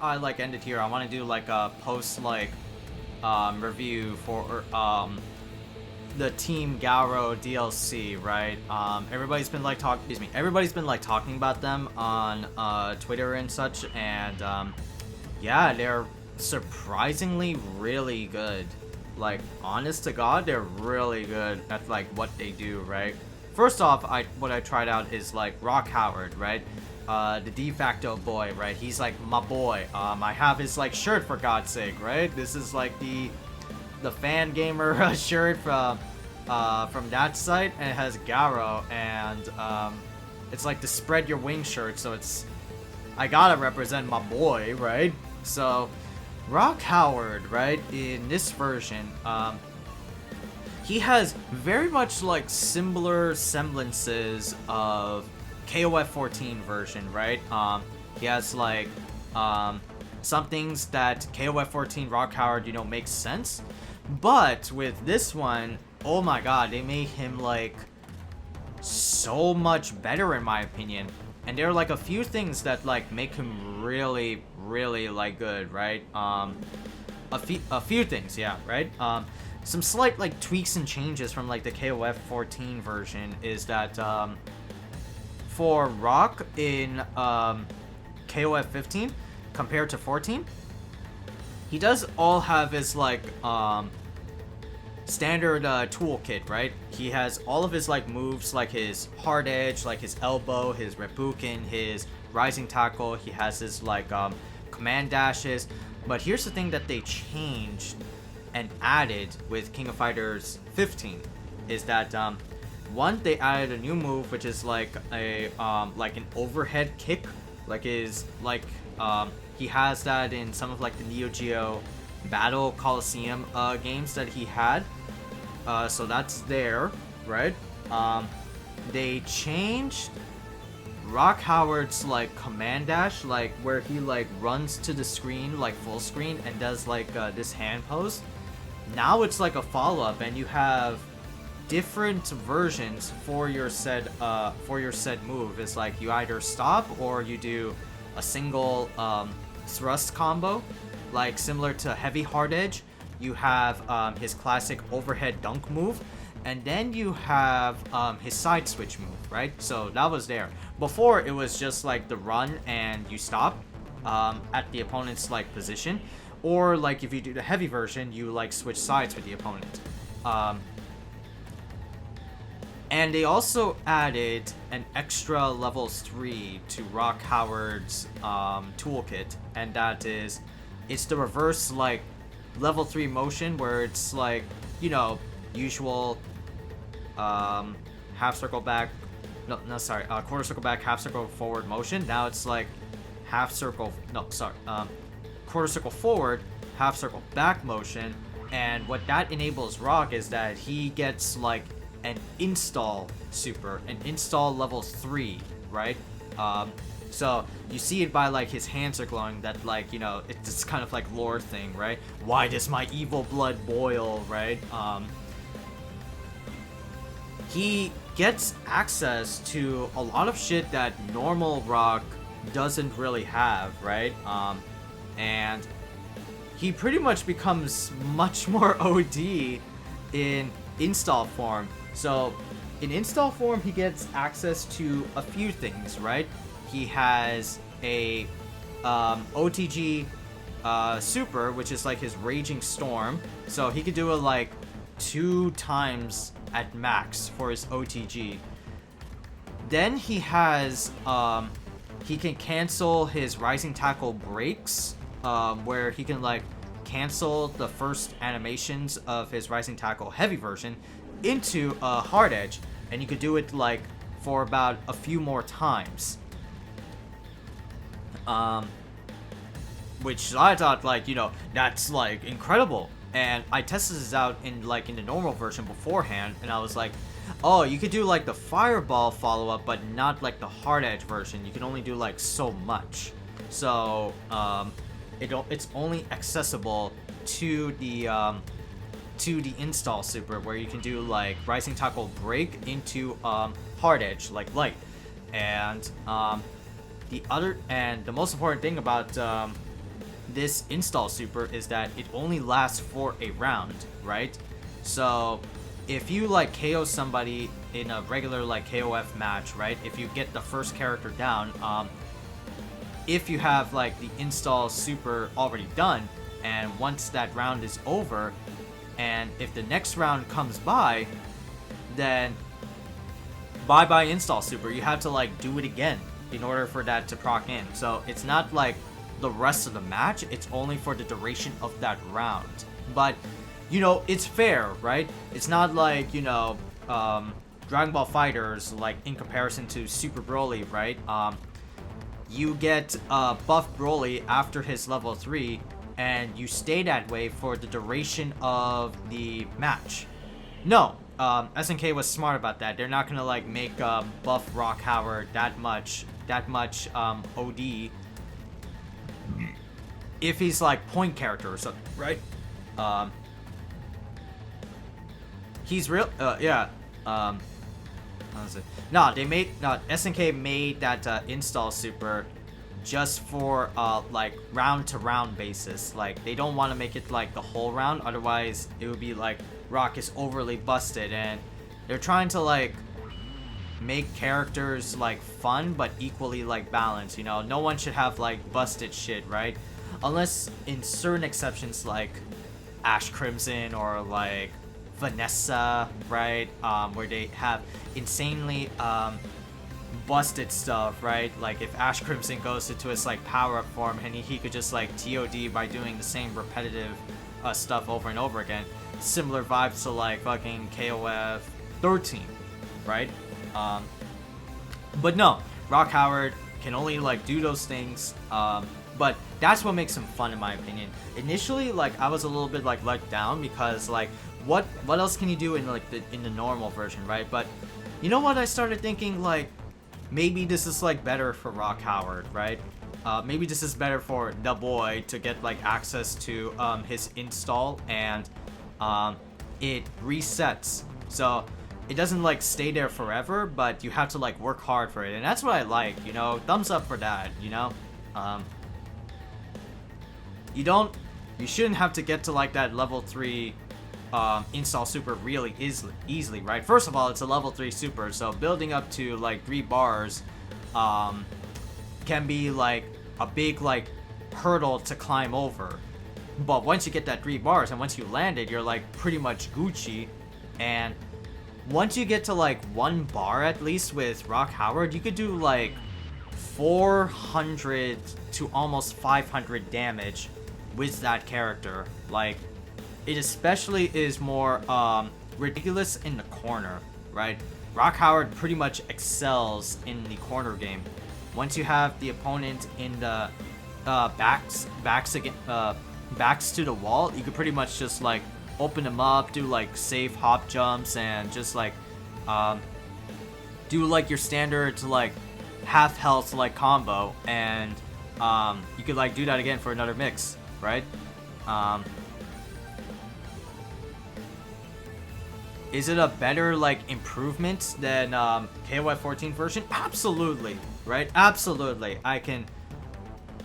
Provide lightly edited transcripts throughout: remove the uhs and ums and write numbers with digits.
I like end it here, I want to do like a post like review for the Team Garou DLC, right? Everybody's been like everybody's been like talking about them on Twitter and such, and yeah, they're surprisingly really good. Like, honest to God, they're really good at like what they do, right? First off, what I tried out is like Rock Howard, right? The de facto boy, right? He's like my boy. I have his like shirt, for God's sake, right? This is like the fan gamer shirt from that site, and it has Garou, and it's like the spread your wing shirt, so it's I gotta represent my boy, right? So Rock Howard, right, in this version, he has very much like similar semblances of KOF 14 version, right? He has like some things that KOF 14 Rock Howard, you know, makes sense. But with this one, oh my god, they made him like so much better in my opinion. And there are like a few things that like make him really, really like good, right? A few things, yeah, right? Some slight like tweaks and changes from like the KOF 14 version is that for Rock in KOF 15 compared to 14, he does all have his like standard toolkit, right? He has all of his like moves, like his hard edge, like his elbow, his Rebuken, his rising tackle. He has his like command dashes. But here's the thing that they changed and added with King of Fighters 15 is that one, they added a new move, which is like a like an overhead kick, like is like he has that in some of like the Neo Geo Battle Coliseum games that he had. So that's there, right? They changed Rock Howard's like command dash, like where he like runs to the screen like full screen and does like this hand pose. Now it's like a follow-up, and you have different versions for your said move. It's like you either stop or you do a single thrust combo, like similar to Heavy Hard Edge. You have his classic overhead dunk move, and then you have his side switch move, right? So that was there. Before, it was just like the run and you stop at the opponent's like position, or like if you do the heavy version, you like switch sides with the opponent. And they also added an extra level 3 to Rock Howard's toolkit, and that is, it's the reverse like level 3 motion, where it's like, you know, usual half circle back, quarter circle back, half circle forward motion. Now it's like quarter circle forward, half circle back motion. And what that enables Rock is that he gets like an install super, an install level 3, right? So you see it by like his hands are glowing, that like, you know, it's kind of like lore thing, right? Why does my evil blood boil, right? He gets access to a lot of shit that normal Rock doesn't really have, right? And he pretty much becomes much more OD in install form. So in install form, he gets access to a few things, right? He has a OTG super, which is like his Raging Storm. So he could do it like 2 times at max for his OTG. Then he has he can cancel his Rising Tackle breaks, where he can like cancel the first animations of his Rising Tackle heavy version into a hard edge, and you could do it like for about a few more times. Which I thought, like, you know, that's like incredible. And I tested this out in like in the normal version beforehand, and I was like, oh, you could do like the fireball follow-up, but not like the hard edge version. You can only do like so much. So it's only accessible to the install super, where you can do like Rising Tackle break into hard edge like light. And the most important thing about this install super is that it only lasts for a round, right? So if you like KO somebody in a regular like KOF match, right? If you get the first character down, if you have like the install super already done, and once that round is over, and if the next round comes by, then bye install super. You have to like do it again in order for that to proc in. So it's not like the rest of the match, it's only for the duration of that round. But you know, it's fair, right? It's not like, you know, Dragon Ball FighterZ, like in comparison to Super Broly, right? You get buff Broly after his level 3, and you stay that way for the duration of the match. No, SNK was smart about that. They're not gonna like make buff Rock Howard that much OD if he's like point character or something, right? He's real. Yeah. How is it? No, SNK made that install super just for like round to round basis. Like they don't want to make it like the whole round, otherwise it would be like Rock is overly busted, and they're trying to like make characters like fun but equally like balanced. You know, no one should have like busted shit, right? Unless in certain exceptions like Ash Crimson or like Vanessa, right? Where they have insanely busted stuff, right? Like if Ash Crimson goes into his like power-up form and he could just like TOD by doing the same repetitive stuff over and over again. Similar vibes to like fucking KOF 13, right? But no, Rock Howard can only like do those things, but that's what makes him fun in my opinion. Initially, like I was a little bit like let down because like what else can you do in like the normal version, right? But you know what, I started thinking like maybe this is like better for Rock Howard, right? Maybe this is better for the boy to get like access to his install, and it resets, so it doesn't like stay there forever, but you have to like work hard for it, and that's what I like, you know. Thumbs up for that, you know. You shouldn't have to get to like that level 3 install super really easily, right? First of all, it's a level 3 super, so building up to like 3 bars can be like a big like hurdle to climb over. But once you get that 3 bars and once you land it, you're like pretty much Gucci. And once you get to like 1 bar at least with Rock Howard, you could do like 400 to almost 500 damage with that character. Like, it especially is more ridiculous in the corner, right? Rock Howard pretty much excels in the corner game. Once you have the opponent in the backs to the wall, you could pretty much just like open them up, do like safe hop jumps, and just like do like your standard to like half health like combo, and you could like do that again for another mix, right? Is it a better like improvement than KOF 14 version? Absolutely, right? Absolutely. I can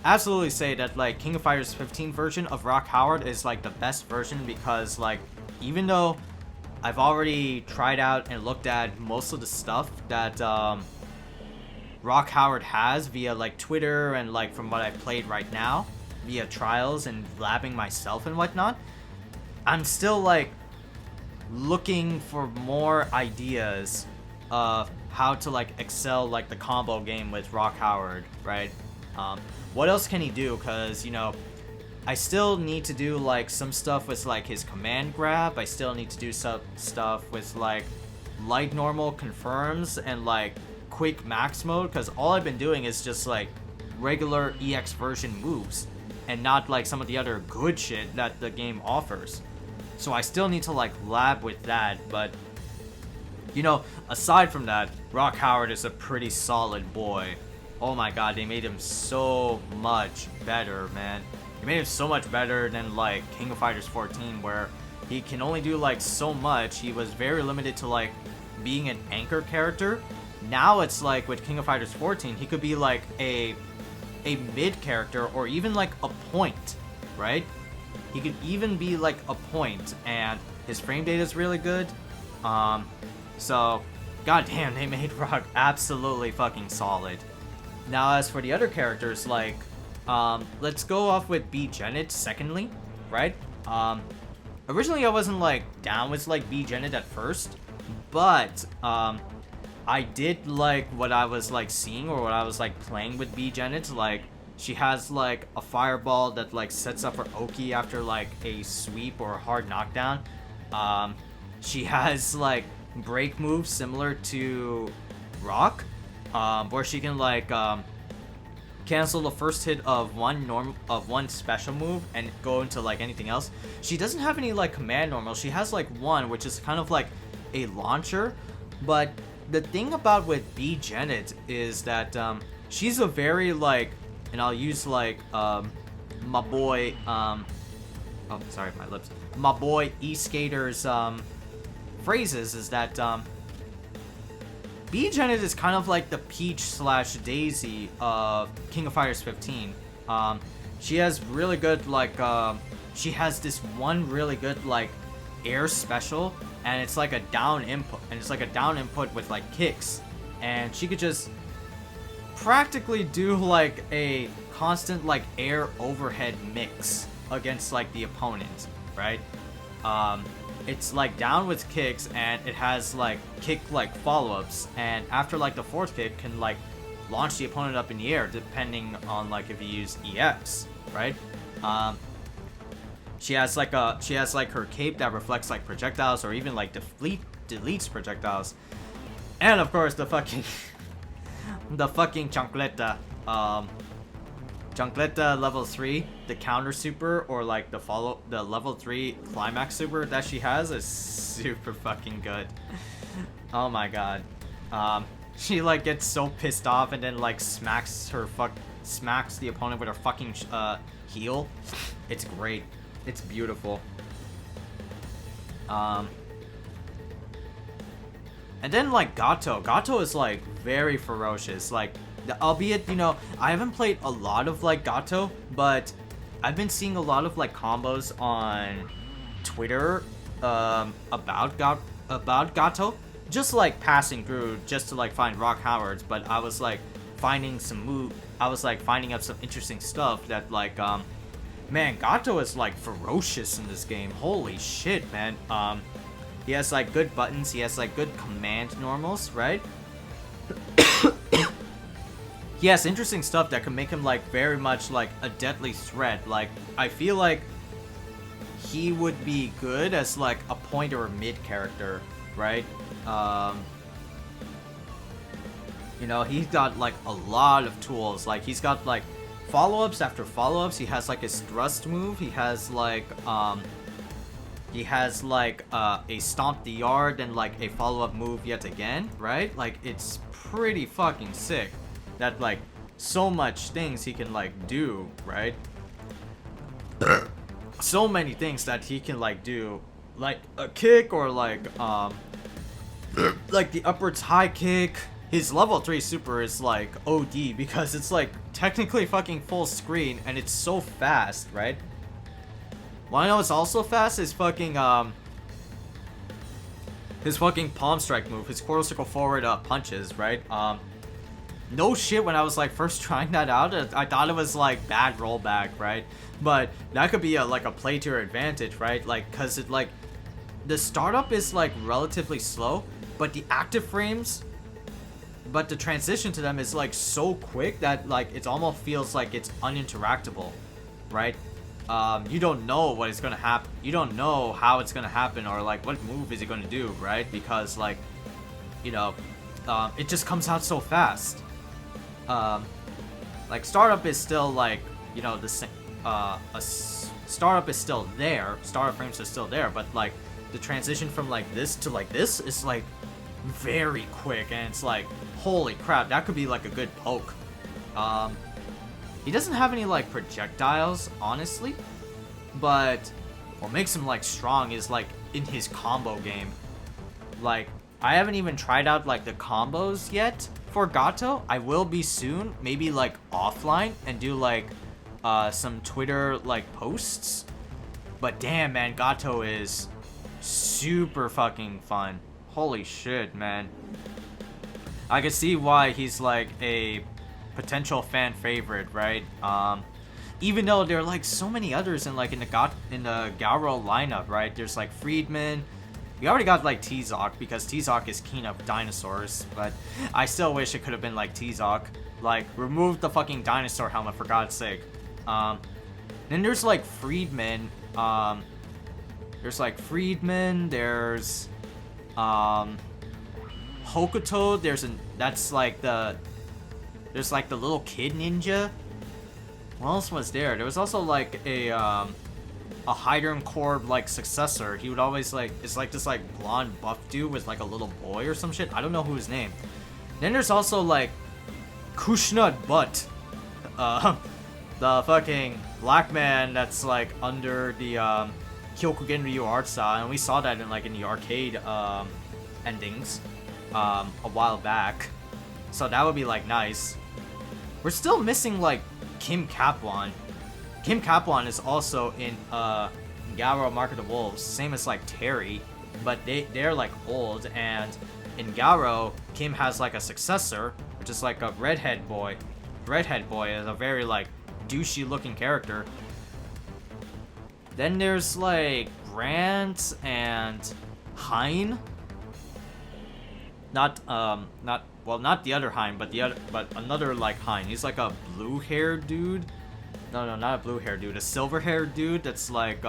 absolutely say that like King of Fighters 15 version of Rock Howard is like the best version, because like even though I've already tried out and looked at most of the stuff that Rock Howard has via like Twitter and like from what I've played right now via trials and labbing myself and whatnot, I'm still like looking for more ideas of how to like excel like the combo game with Rock Howard, right? What else can he do? Because, you know, I still need to do like some stuff with like his command grab. I still need to do some stuff with like light normal confirms and like quick max mode, because all I've been doing is just like regular EX version moves and not like some of the other good shit that the game offers. So I still need to like lab with that, but you know, aside from that, Rock Howard is a pretty solid boy. Oh my god, they made him so much better, man. They made him so much better than like King of Fighters 14, where he can only do like so much. He was very limited to like being an anchor character. Now it's like with King of Fighters 14, he could be like a a mid character or even like a point, right? He could even be like a point, and his frame data is really good. So goddamn, they made Rock absolutely fucking solid. Now as for the other characters, like let's go off with B Genet secondly, right? Originally I wasn't like down with like B Genet at first, but I did like what I was like seeing or what I was like playing with B Genet. Like she has like a fireball that like sets up her Oki after like a sweep or a hard knockdown. She has like break moves similar to Rock, where she can like cancel the first hit of one special move and go into like anything else. She doesn't have any like command normal. She has like one, which is kind of like a launcher. But the thing about with B Genet is that she's a very like, and I'll use like my boy oh sorry my lips, my boy E-Skater's phrases, is that B Genet is kind of like the Peach / Daisy of King of Fighters 15. She has really good like she has this one really good like air special, and it's like a down input, with like kicks, and she could just practically do like a constant like air overhead mix against like the opponent, right? It's like down with kicks, and it has like kick like follow-ups, and after like the fourth kick can like launch the opponent up in the air depending on like if you use EX, right? She has like her cape that reflects like projectiles or even like deletes projectiles, and of course the fucking chancleta. Chancleta level 3, the counter super, or like the level 3 climax super that she has is super fucking good. Oh my god. She like gets so pissed off and then like smacks the opponent with her fucking heel. It's great. It's beautiful. And then like Gato is like very ferocious. Like, albeit, you know, I haven't played a lot of like Gato, but I've been seeing a lot of like combos on Twitter about Gato, just like passing through just to like find Rock Howards. But I was like finding up some interesting stuff that like man, Gato is like ferocious in this game. Holy shit, man. He has like good buttons, he has like good command normals, right? He has interesting stuff that can make him like very much like a deadly threat. Like, I feel like he would be good as like a point or a mid character, right? You know, he's got like a lot of tools. Like, he's got like follow-ups after follow-ups. He has like his thrust move. He has like a stomp the yard and like a follow-up move yet again, right? Like, it's pretty fucking sick that like so much things he can like do, right? So many things that he can like do, like a kick or like the upwards high kick. His level 3 super is like OD because it's like technically fucking full screen and it's so fast, right? Well, I know it's also fast is fucking his fucking palm strike move, his quarter circle forward punches, right? No shit, when I was like first trying that out, I thought it was like bad rollback, right? But that could be like a play to your advantage, right? Like, cause it like the startup is like relatively slow, but the active frames, but the transition to them is like so quick that like it almost feels like it's uninteractable, right? You don't know what is gonna happen. You don't know how it's gonna happen or like what move is it gonna do, right? Because like, you know, it just comes out so fast. Like startup is still like, you know, the same. Startup is still there. Startup frames are still there, but like the transition from like this to like this is like very quick, and it's like, holy crap, that could be like a good poke. He doesn't have any like projectiles, honestly, but what makes him like strong is like in his combo game. Like, I haven't even tried out like the combos yet for Gato. I will be soon, maybe like offline, and do like some Twitter like posts. But damn, man, Gato is super fucking fun. Holy shit, man. I can see why he's like a potential fan favorite, right? Even though there are like so many others in like in the Garou lineup, right? There's like Friedman. We already got like T-Zoc because T-Zoc is king of dinosaurs, but I still wish it could have been like T-Zoc. Like, remove the fucking dinosaur helmet for God's sake. Then there's like Friedman. There's like Friedman. There's Hokuto. There's like the little kid ninja. What else was there? There was also like a Hydron Corp like successor. He would always like, it's like this like blonde buff dude with like a little boy or some shit. I don't know who his name. Then there's also like Kushnut Butt, the fucking black man that's like under the Kyokugen Ryu art style, and we saw that in like in the arcade endings a while back. So that would be like nice. We're still missing like Kim Kapwan. Kim Kapwan is also in Garou Mark of the Wolves, same as like Terry, but they're like old, and in Garou, Kim has like a successor, which is like a redhead boy. Redhead boy is a very like douchey looking character. Then there's like Grant and Hein. Not the other Hein, but another like Hein. He's like a blue-haired dude. No, not a blue-haired dude. A silver-haired dude that's like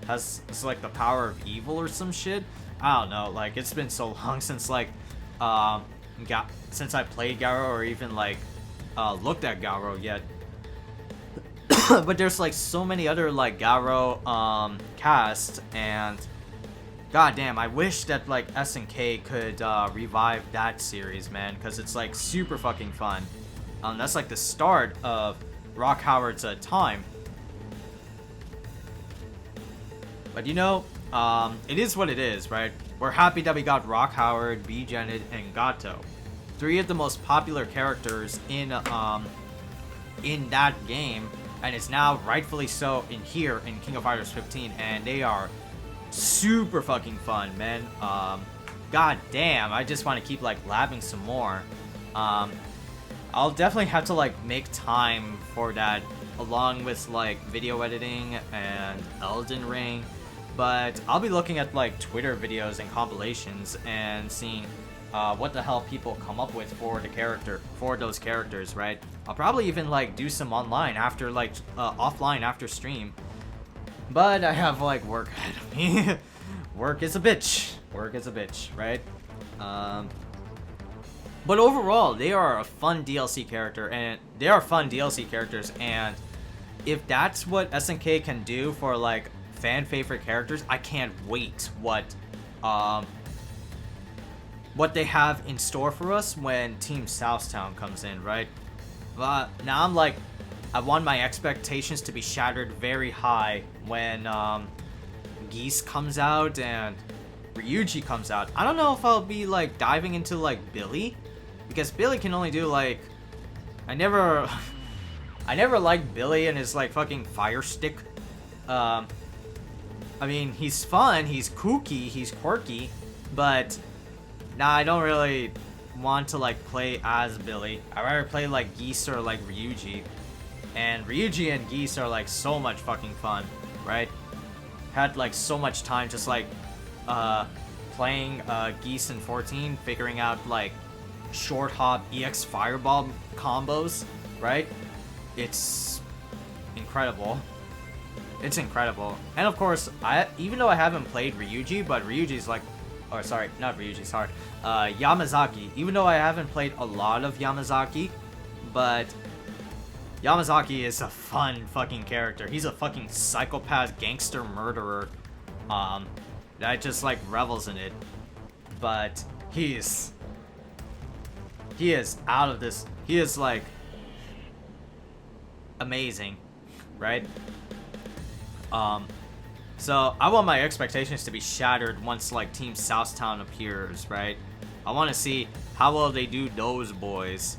it's like the power of evil or some shit. I don't know. Like, it's been so long since like since I played Garou or even like looked at Garou yet. But there's like so many other like Garou cast, and goddamn, I wish that like SNK could revive that series, man, because it's like super fucking fun. That's like the start of Rock Howard's time. But you know, it is what it is, right? We're happy that we got Rock Howard, B-Genet, and Gato. 3 of the most popular characters in that game, and it's now rightfully so in here in King of Fighters 15, and they are super fucking fun, man. God damn, I just want to keep like labbing some more. I'll definitely have to like make time for that, along with like video editing and Elden Ring. But I'll be looking at like Twitter videos and compilations and seeing what the hell people come up with for those characters, right? I'll probably even like do some online after like offline after stream. But I have like work ahead of me. Work is a bitch. Work is a bitch, right? But overall, they are a fun DLC character, and they are fun DLC characters. And if that's what SNK can do for like fan favorite characters, I can't wait what they have in store for us when Team Southtown comes in, right? Now I'm like, I want my expectations to be shattered very high when Geese comes out and Ryuji comes out. I don't know if I'll be like diving into like Billy, because Billy can only do like, I never liked Billy and his like fucking fire stick. I mean, he's fun, he's kooky, he's quirky, but nah, I don't really want to like play as Billy. I'd rather play like Geese or like Ryuji. And Ryuji and Geese are like so much fucking fun, right? Had like so much time just like playing Geese in 14, figuring out like short hop EX fireball combos, right? It's incredible. It's incredible. And of course, even though I haven't played Ryuji, but Ryuji's like, or sorry, not Ryuji, sorry, Yamazaki. Even though I haven't played a lot of Yamazaki, but Yamazaki is a fun fucking character. He's a fucking psychopath gangster murderer that just like revels in it. But he is out of this. He is like amazing, right? So I want my expectations to be shattered once like Team Southtown appears, right? I want to see how will they do those boys?